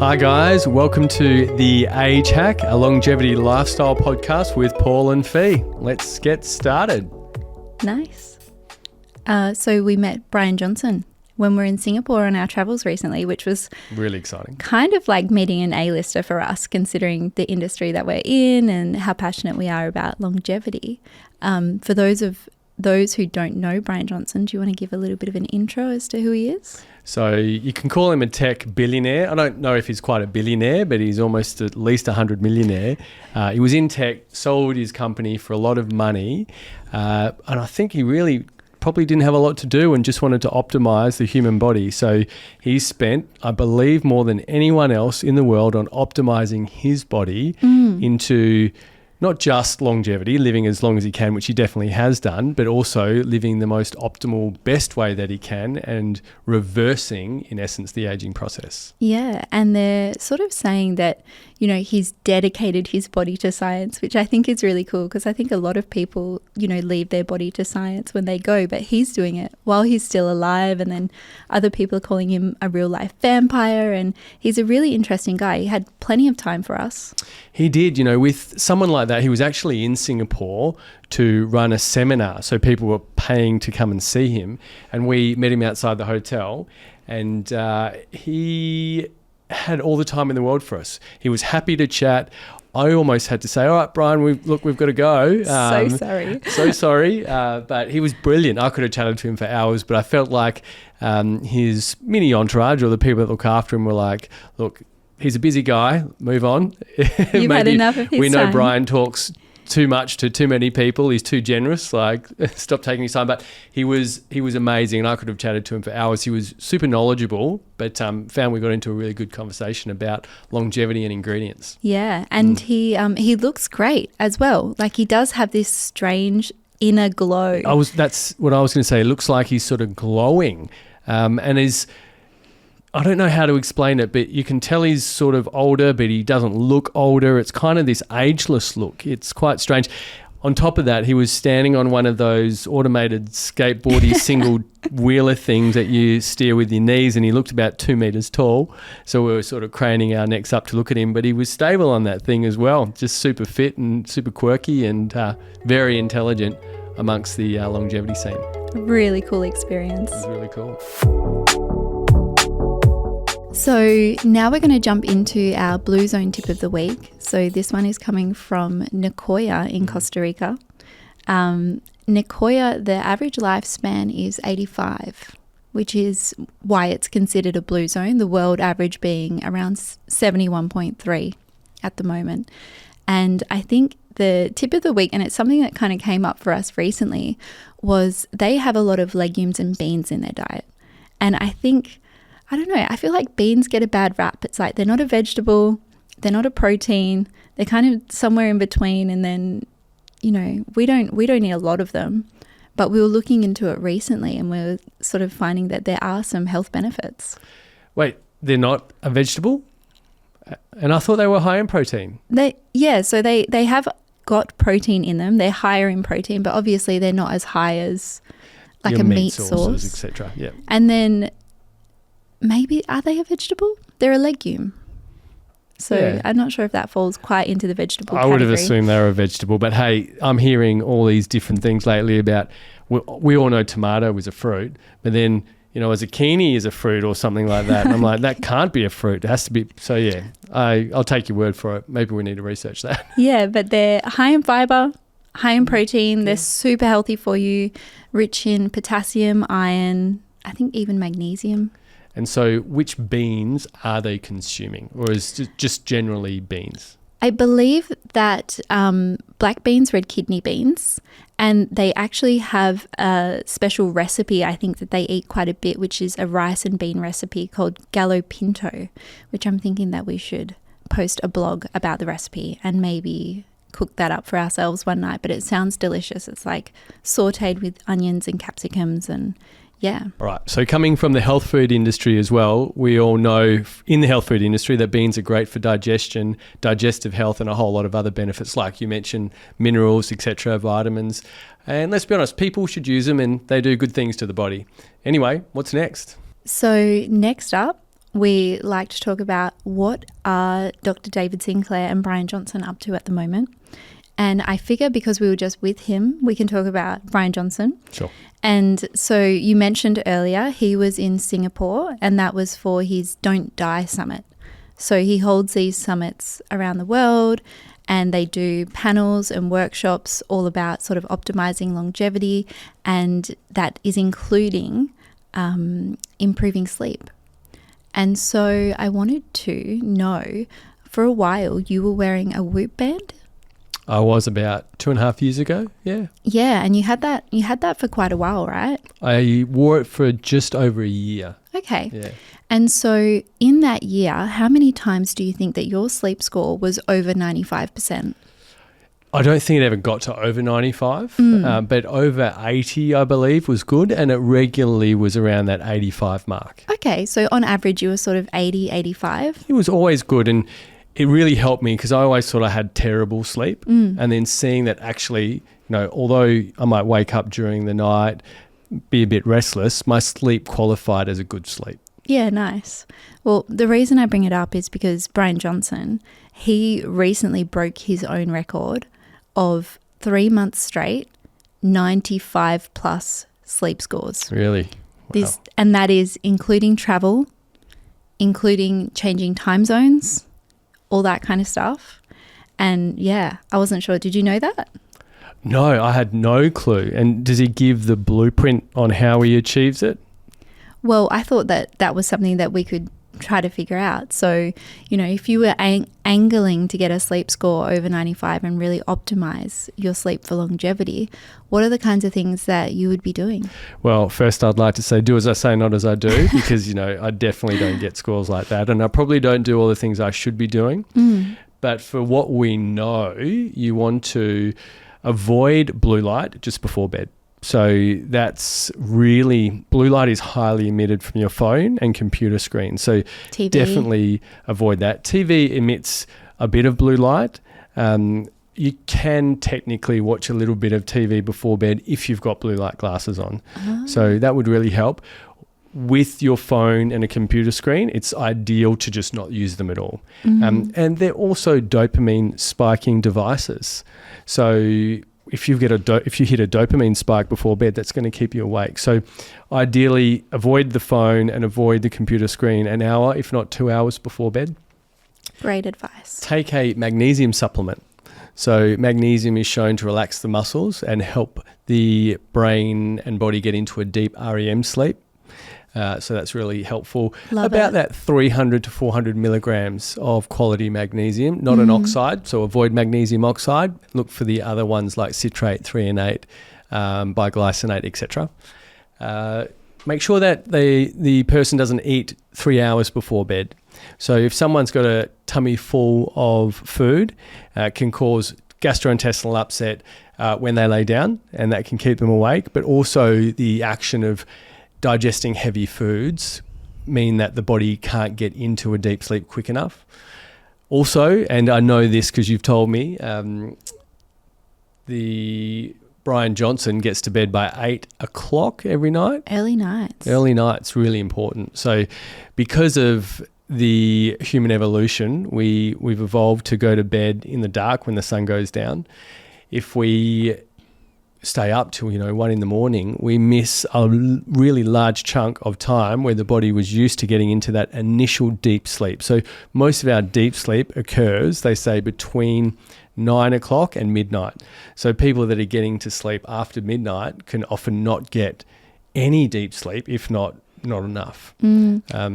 Hi guys, welcome to The Age Hack, a longevity lifestyle podcast with Paul and Fee. Let's get started. Nice. So we met Bryan Johnson when we were in Singapore on our travels recently, which was really exciting. Kind of like meeting an A-lister for us, considering the industry that we're in and how passionate we are about longevity. For those who don't know Bryan Johnson, do you want to give a little bit of an intro as to who he is? So you can call him a tech billionaire. I don't know if he's quite a billionaire, but he's almost at least 100 millionaire. He was in tech, sold his company for a lot of money, and I think he really probably didn't have a lot to do and just wanted to optimize the human body. So he spent, I believe, more than anyone else in the world on optimizing his body into not just longevity, living as long as he can, which he definitely has done, but also living the most optimal, best way that he can and reversing, in essence, the aging process. Yeah, and they're sort of saying that, you know, he's dedicated his body to science, which I think is really cool because I think a lot of people, you know, leave their body to science when they go, but he's doing it while he's still alive, and then other people are calling him a real-life vampire, and he's a really interesting guy. He had plenty of time for us. He did, you know, with someone like that, he was actually in Singapore to run a seminar. So people were paying to come and see him. And we met him outside the hotel, and he had all the time in the world for us. He was happy to chat. I almost had to say, all right, Bryan, we've got to go. So sorry. So sorry. But he was brilliant. I could have chatted to him for hours, but I felt like his mini entourage or the people that look after him were like, look, he's a busy guy. Move on. You've had enough of his We know time. Bryan talks too much to too many people. He's too generous. Like, stop taking his time. But he was amazing, and I could have chatted to him for hours. He was super knowledgeable, but found we got into a really good conversation about longevity and ingredients. Yeah, and he looks great as well. Like, he does have this strange inner glow. That's what I was going to say. It looks like he's sort of glowing, and is. I don't know how to explain it, but you can tell he's sort of older, but he doesn't look older. It's kind of this ageless look. It's quite strange. On top of that, he was standing on one of those automated skateboardy single wheeler things that you steer with your knees, and he looked about 2 meters tall. So we were sort of craning our necks up to look at him, but he was stable on that thing as well. Just super fit and super quirky and very intelligent amongst the longevity scene. Really cool experience. It was really cool. So now we're going to jump into our Blue Zone tip of the week. So this one is coming from Nicoya in Costa Rica. Nicoya, the average lifespan is 85, which is why it's considered a Blue Zone, the world average being around 71.3 at the moment. And I think the tip of the week, and it's something that kind of came up for us recently, was they have a lot of legumes and beans in their diet. And I feel like beans get a bad rap. It's like they're not a vegetable, they're not a protein, they're kind of somewhere in between. And then, you know, we don't eat a lot of them, but we were looking into it recently and we were sort of finding that there are some health benefits. Wait, they're not a vegetable? And I thought they were high in protein. So they have got protein in them. They're higher in protein, but obviously they're not as high as like your a meat sources, source, etc. Yeah. And then maybe, are they a vegetable? They're a legume. So yeah. I'm not sure if that falls quite into the vegetable category. I would have assumed they were a vegetable. But hey, I'm hearing all these different things lately about, we all know tomato is a fruit, but then, you know, a zucchini is a fruit or something like that. And I'm like, that can't be a fruit. It has to be. So yeah, I'll take your word for it. Maybe we need to research that. Yeah, but they're high in fiber, high in protein. They're super healthy for you, rich in potassium, iron, I think even magnesium. And so which beans are they consuming, or is it just generally beans? I believe that black beans, red kidney beans, and they actually have a special recipe, I think, that they eat quite a bit, which is a rice and bean recipe called gallo pinto, which I'm thinking that we should post a blog about the recipe and maybe cook that up for ourselves one night. But it sounds delicious. It's like sauteed with onions and capsicums and yeah. All right. So coming from the health food industry as well, we all know in the health food industry that beans are great for digestion, digestive health, and a whole lot of other benefits, like you mentioned, minerals, etc., vitamins. And let's be honest, people should use them and they do good things to the body. Anyway, what's next? So next up, we like to talk about what are Dr. David Sinclair and Bryan Johnson up to at the moment. And I figure because we were just with him, we can talk about Bryan Johnson. Sure. And so you mentioned earlier he was in Singapore, and that was for his Don't Die Summit. So he holds these summits around the world, and they do panels and workshops all about sort of optimizing longevity, and that is including improving sleep. And so I wanted to know, for a while you were wearing a Whoop band. I was about 2.5 years ago, yeah. Yeah, and you had that for quite a while, right? I wore it for just over a year. Okay. Yeah. And so in that year, how many times do you think that your sleep score was over 95%? I don't think it ever got to over 95, but over 80, I believe, was good, and it regularly was around that 85 mark. Okay, so on average you were sort of 80, 85? It was always good, and it really helped me because I always thought I had terrible sleep, and then seeing that actually, although I might wake up during the night, be a bit restless, my sleep qualified as a good sleep. Yeah, nice. Well, the reason I bring it up is because Bryan Johnson, he recently broke his own record of 3 months straight, 95 plus sleep scores. Really? Wow. And that is including travel, including changing time zones, all that kind of stuff. And yeah, I wasn't sure. Did you know that? No, I had no clue. And does he give the blueprint on how he achieves it? Well, I thought that was something that we could try to figure out. So, if you were angling to get a sleep score over 95 and really optimize your sleep for longevity, what are the kinds of things that you would be doing? Well, first I'd like to say do as I say, not as I do, because, I definitely don't get scores like that. And I probably don't do all the things I should be doing. But for what we know, you want to avoid blue light just before bed. So that's really, blue light is highly emitted from your phone and computer screen. So TV. Definitely avoid that. TV emits a bit of blue light. You can technically watch a little bit of TV before bed if you've got blue light glasses on. Oh. So that would really help. With your phone and a computer screen, it's ideal to just not use them at all. And they're also dopamine spiking devices. So if you hit a dopamine spike before bed, that's going to keep you awake. So ideally, avoid the phone and avoid the computer screen an hour, if not 2 hours before bed. Great advice. Take a magnesium supplement. So magnesium is shown to relax the muscles and help the brain and body get into a deep REM sleep. So that's really helpful. About that 300 to 400 milligrams of quality magnesium, not an oxide. So avoid magnesium oxide. Look for the other ones like citrate, threonate, biglycinate, etc. Make sure that the person doesn't eat 3 hours before bed. So if someone's got a tummy full of food, it can cause gastrointestinal upset when they lay down, and that can keep them awake. But also the action of digesting heavy foods mean that the body can't get into a deep sleep quick enough. Also, and I know this because you've told me, the Bryan Johnson gets to bed by 8 o'clock every night. Early nights. Early nights, really important. So because of the human evolution, we've evolved to go to bed in the dark when the sun goes down. If we stay up till 1 a.m, we miss a really large chunk of time where the body was used to getting into that initial deep sleep. So most of our deep sleep occurs, they say, between 9 o'clock and midnight. So people that are getting to sleep after midnight can often not get any deep sleep, if not enough.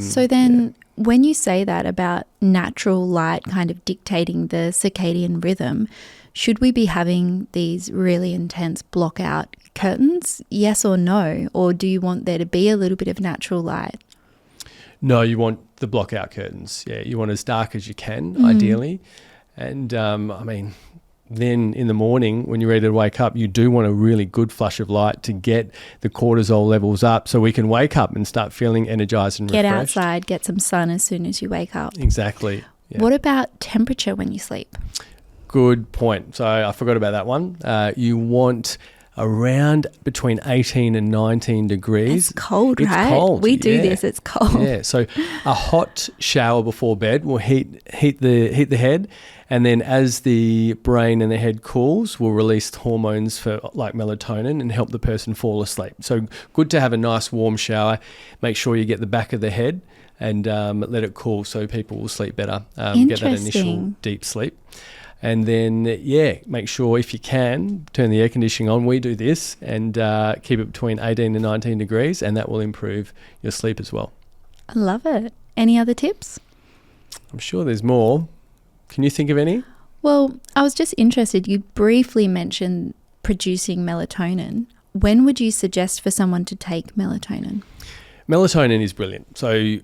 So then when you say that about natural light kind of dictating the circadian rhythm, should we be having these really intense block out curtains? Yes or no? Or do you want there to be a little bit of natural light? No, you want the block out curtains. Yeah, you want as dark as you can, ideally. And then in the morning when you're ready to wake up, you do want a really good flush of light to get the cortisol levels up so we can wake up and start feeling energized and refreshed. Get outside, get some sun as soon as you wake up. Exactly. Yeah. What about temperature when you sleep? Good point. So I forgot about that one. You want around between 18 and 19 degrees. It's cold, It's right? cold, We do yeah. this. It's cold. Yeah, so a hot shower before bed will heat the head, and then as the brain and the head cools, will release hormones for like melatonin and help the person fall asleep. So good to have a nice warm shower. Make sure you get the back of the head and let it cool so people will sleep better. Get that initial deep sleep. And then, make sure if you can, turn the air conditioning on. We do this and keep it between 18 and 19 degrees, and that will improve your sleep as well. I love it. Any other tips? I'm sure there's more. Can you think of any? Well, I was just interested. You briefly mentioned producing melatonin. When would you suggest for someone to take melatonin? Melatonin is brilliant. So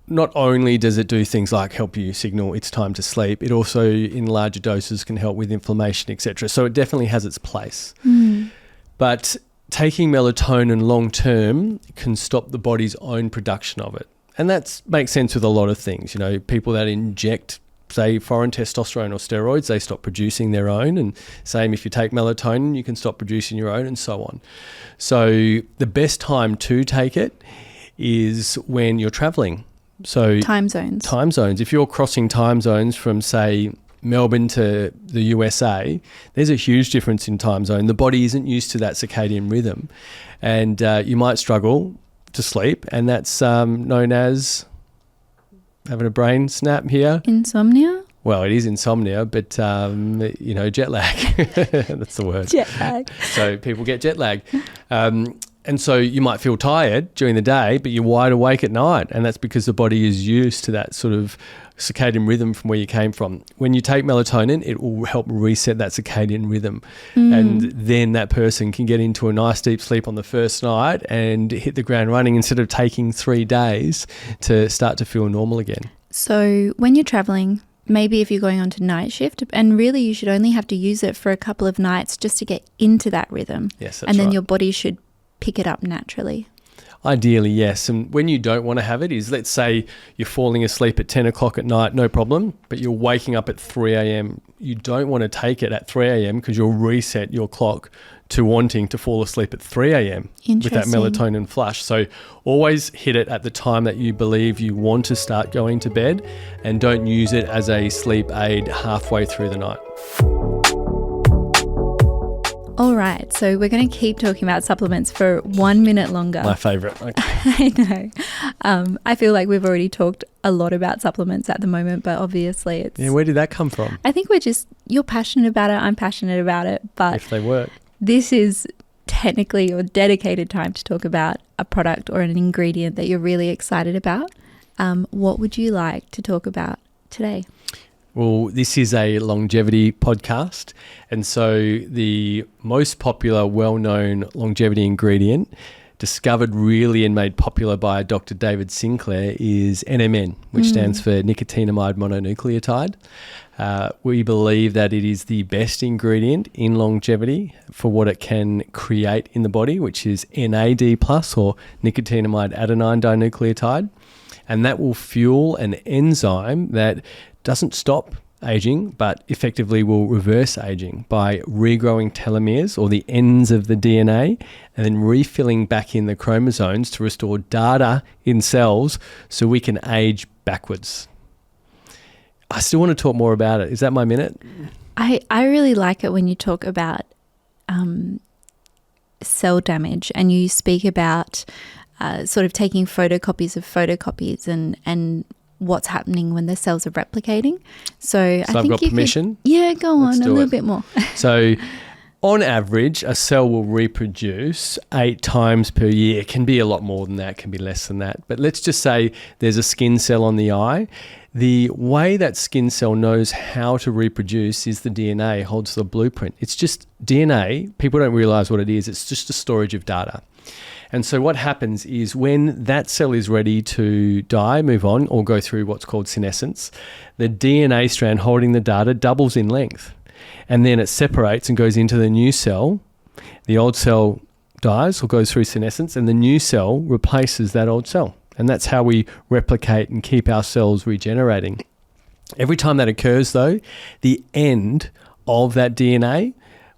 not only does it do things like help you signal it's time to sleep, it also in larger doses can help with inflammation, etc. So it definitely has its place. But taking melatonin long term can stop the body's own production of it. And that makes sense with a lot of things. You know, people that inject, say, foreign testosterone or steroids, they stop producing their own. And same if you take melatonin, you can stop producing your own and so on. So the best time to take it is when you're traveling. So time zones. If you're crossing time zones from, say, Melbourne to the USA, there's a huge difference in time zone. The body isn't used to that circadian rhythm, and you might struggle to sleep, and that's known as having a brain snap here. Insomnia? Well, it is insomnia, but, jet lag. That's the word. Jet lag. So people get jet lag. And so you might feel tired during the day, but you're wide awake at night. And that's because the body is used to that sort of circadian rhythm from where you came from. When you take melatonin, it will help reset that circadian rhythm. And then that person can get into a nice deep sleep on the first night and hit the ground running instead of taking 3 days to start to feel normal again. So when you're traveling, maybe if you're going on to night shift, and really you should only have to use it for a couple of nights just to get into that rhythm. Yes, that's and then right. your body should pick it up naturally. Ideally, yes. And when you don't want to have it is, let's say you're falling asleep at 10 o'clock at night, no problem, but you're waking up at 3 a.m. You don't want to take it at 3 a.m. because you'll reset your clock to wanting to fall asleep at 3 a.m. with that melatonin flush. So always hit it at the time that you believe you want to start going to bed, and don't use it as a sleep aid halfway through the night. All right, so we're going to keep talking about supplements for 1 minute longer. My favourite. Okay. I know. I feel like we've already talked a lot about supplements at the moment, but obviously it's... Yeah, where did that come from? I think you're passionate about it, I'm passionate about it, but... If they work. This is technically your dedicated time to talk about a product or an ingredient that you're really excited about. What would you like to talk about today? Well, this is a longevity podcast, and so the most popular, well-known longevity ingredient discovered really and made popular by Dr. David Sinclair is NMN, which stands for nicotinamide mononucleotide. We believe that it is the best ingredient in longevity for what it can create in the body, which is NAD+, or nicotinamide adenine dinucleotide, and that will fuel an enzyme that doesn't stop aging, but effectively will reverse aging by regrowing telomeres, or the ends of the DNA, and then refilling back in the chromosomes to restore data in cells so we can age backwards. I still want to talk more about it. Is that my minute? I really like it when you talk about cell damage, and you speak about sort of taking photocopies of photocopies and what's happening when the cells are replicating. So I think I've got permission? Go on a little bit more. So on average, a cell will reproduce 8 times per year. It can be a lot more than that, can be less than that. But let's just say there's a skin cell on the eye. The way that skin cell knows how to reproduce is the DNA holds the blueprint. It's just DNA. People don't realize what it is. It's just a storage of data. And so what happens is when that cell is ready to die, move on, or go through what's called senescence, the DNA strand holding the data doubles in length. And then it separates and goes into the new cell. The old cell dies or goes through senescence, and the new cell replaces that old cell. And that's how we replicate and keep our cells regenerating. Every time that occurs, though, the end of that DNA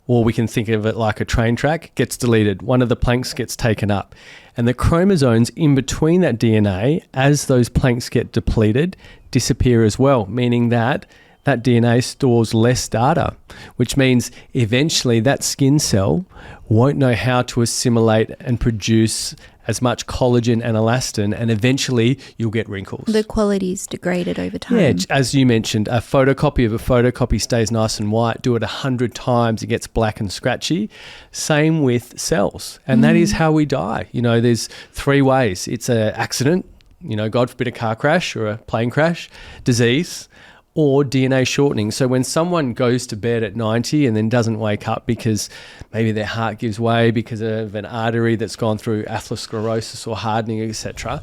or we can think of it like a train track, gets deleted. One of the planks gets taken up. And the chromosomes in between that DNA, as those planks get depleted, disappear as well, meaning that that DNA stores less data, which means eventually that skin cell won't know how to assimilate and produce as much collagen and elastin, and eventually you'll get wrinkles. The quality's degraded over time. Yeah, as you mentioned, a photocopy of a photocopy stays nice and white. Do it 100 times, it gets black and scratchy. Same with cells. And that is how we die. You know, there's 3 ways. It's an accident, you know, God forbid a car crash or a plane crash, disease, or DNA shortening. So when someone goes to bed at 90 and then doesn't wake up because maybe their heart gives way because of an artery that's gone through atherosclerosis or hardening, etc.,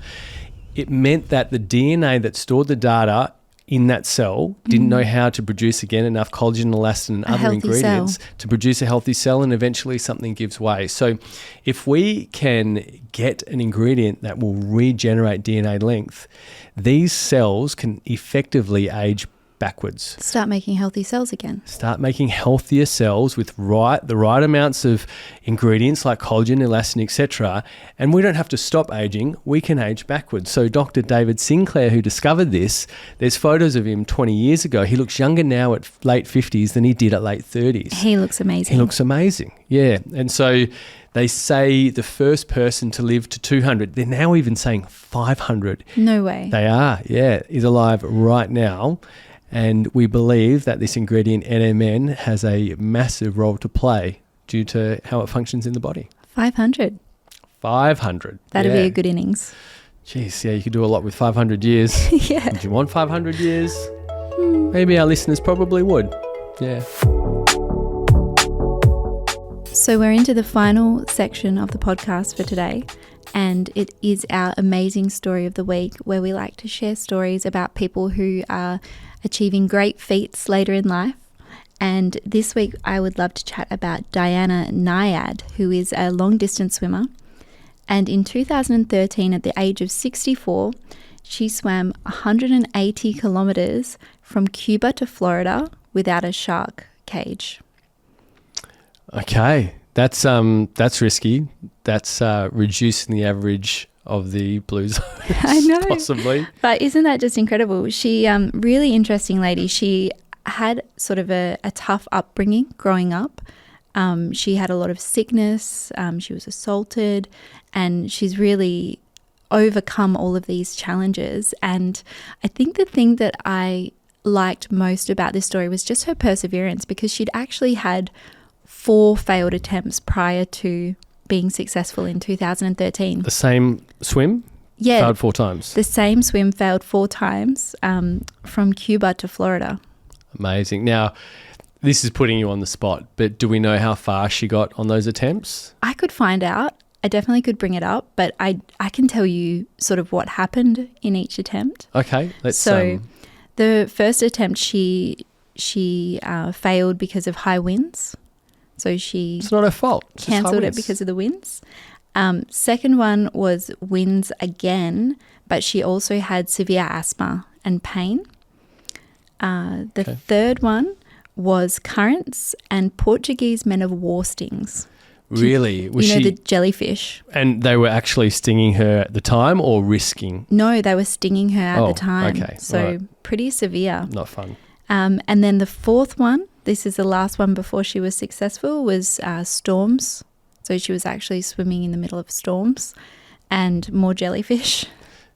it meant that the DNA that stored the data in that cell didn't know how to produce, again, enough collagen, elastin and other ingredients to produce a healthy cell, and eventually something gives way. So if we can get an ingredient that will regenerate DNA length, these cells can effectively age backwards. Start making healthy cells again. Start making healthier cells with the right amounts of ingredients like collagen, elastin, etc. And we don't have to stop aging. We can age backwards. So Dr. David Sinclair, who discovered this, there's photos of him 20 years ago. He looks younger now at late 50s than he did at late 30s. He looks amazing. He looks amazing, yeah. And so they say the first person to live to 200, they're now even saying 500. No way. They are, yeah, is alive right now. And we believe that this ingredient NMN has a massive role to play due to how it functions in the body. 500. 500. That'd be a good innings. Jeez, yeah, you could do a lot with 500 years. Yeah. Would you want 500 years? Maybe our listeners probably would. Yeah. So we're into the final section of the podcast for today, and it is our amazing story of the week, where we like to share stories about people who are achieving great feats later in life. And this week I would love to chat about Diana Nyad, who is a long distance swimmer. And in 2013, at the age of 64, she swam 180 kilometers from Cuba to Florida without a shark cage. Okay, that's risky. That's reducing the average of the blue zone. I know, possibly. But isn't that just incredible? She, really interesting lady. She had sort of a tough upbringing growing up. She had a lot of sickness. She was assaulted, and she's really overcome all of these challenges. And I think the thing that I liked most about this story was just her perseverance, because she'd actually had 4 failed attempts prior to being successful in 2013. The same swim? Yeah. Failed 4 times. The same swim failed 4 times from Cuba to Florida. Amazing. Now, this is putting you on the spot, but do we know how far she got on those attempts? I could find out. I definitely could bring it up, but I can tell you sort of what happened in each attempt. Okay. The first attempt, she failed because of high winds. So it's not her fault. It's cancelled it because of the winds. Second one was winds again, but she also had severe asthma and pain. The third one was currents and Portuguese men of war stings. Really? The jellyfish. And they were actually stinging her at the time or risking? No, they were stinging her at the time. Okay. So pretty severe. Not fun. And then the fourth one, this is the last one before she was successful, was storms. So she was actually swimming in the middle of storms and more jellyfish.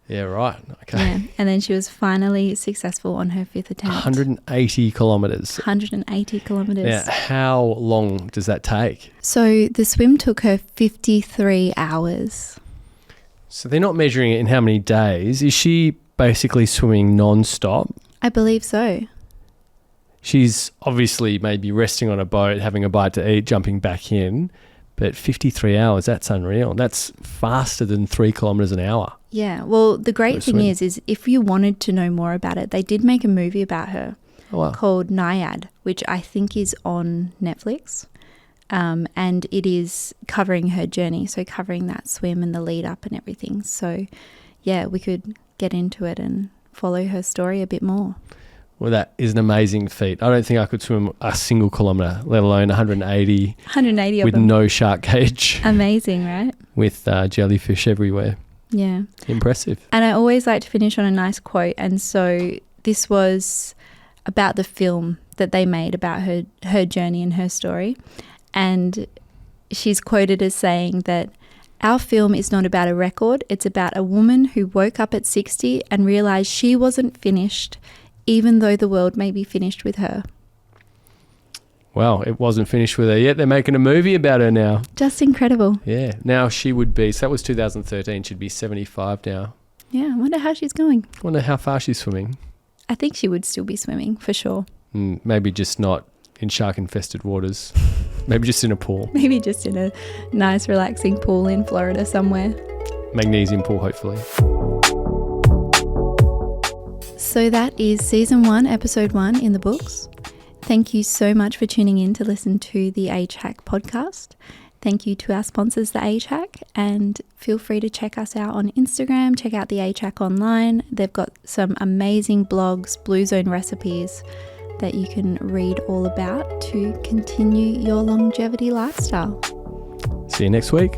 Yeah, right. Okay. Yeah. And then she was finally successful on her 5th attempt. 180 kilometres. 180 kilometres. Now, how long does that take? So the swim took her 53 hours. So they're not measuring it in how many days. Is she basically swimming non-stop? I believe so. She's obviously maybe resting on a boat, having a bite to eat, jumping back in. But 53 hours, that's unreal. That's faster than 3 kilometres an hour. Yeah. Well, the great thing is if you wanted to know more about it, they did make a movie about her called Nyad, which I think is on Netflix. And it is covering her journey, so covering that swim and the lead up and everything. So, yeah, we could get into it and follow her story a bit more. Well, that is an amazing feat. I don't think I could swim a single kilometre, let alone 180. 180 of with them. no shark cage. Amazing, right? With jellyfish everywhere. Yeah. Impressive. And I always like to finish on a nice quote. And so this was about the film that they made about her journey and her story. And she's quoted as saying that our film is not about a record. It's about a woman who woke up at 60 and realised she wasn't finished, even though the world may be finished with her. Well, it wasn't finished with her yet. They're making a movie about her now. Just incredible. Yeah. Now she would be, so that was 2013, she'd be 75 now. Yeah, I wonder how she's going. I wonder how far she's swimming. I think she would still be swimming, for sure. Maybe just not in shark-infested waters. Maybe just in a pool. Maybe just in a nice, relaxing pool in Florida somewhere. Magnesium pool, hopefully. So that is Season 1, Episode 1 in the books. Thank you so much for tuning in to listen to the Age Hack podcast. Thank you to our sponsors, the Age Hack, and feel free to check us out on Instagram. Check out the Age Hack online. They've got some amazing blogs, Blue Zone recipes that you can read all about to continue your longevity lifestyle. See you next week.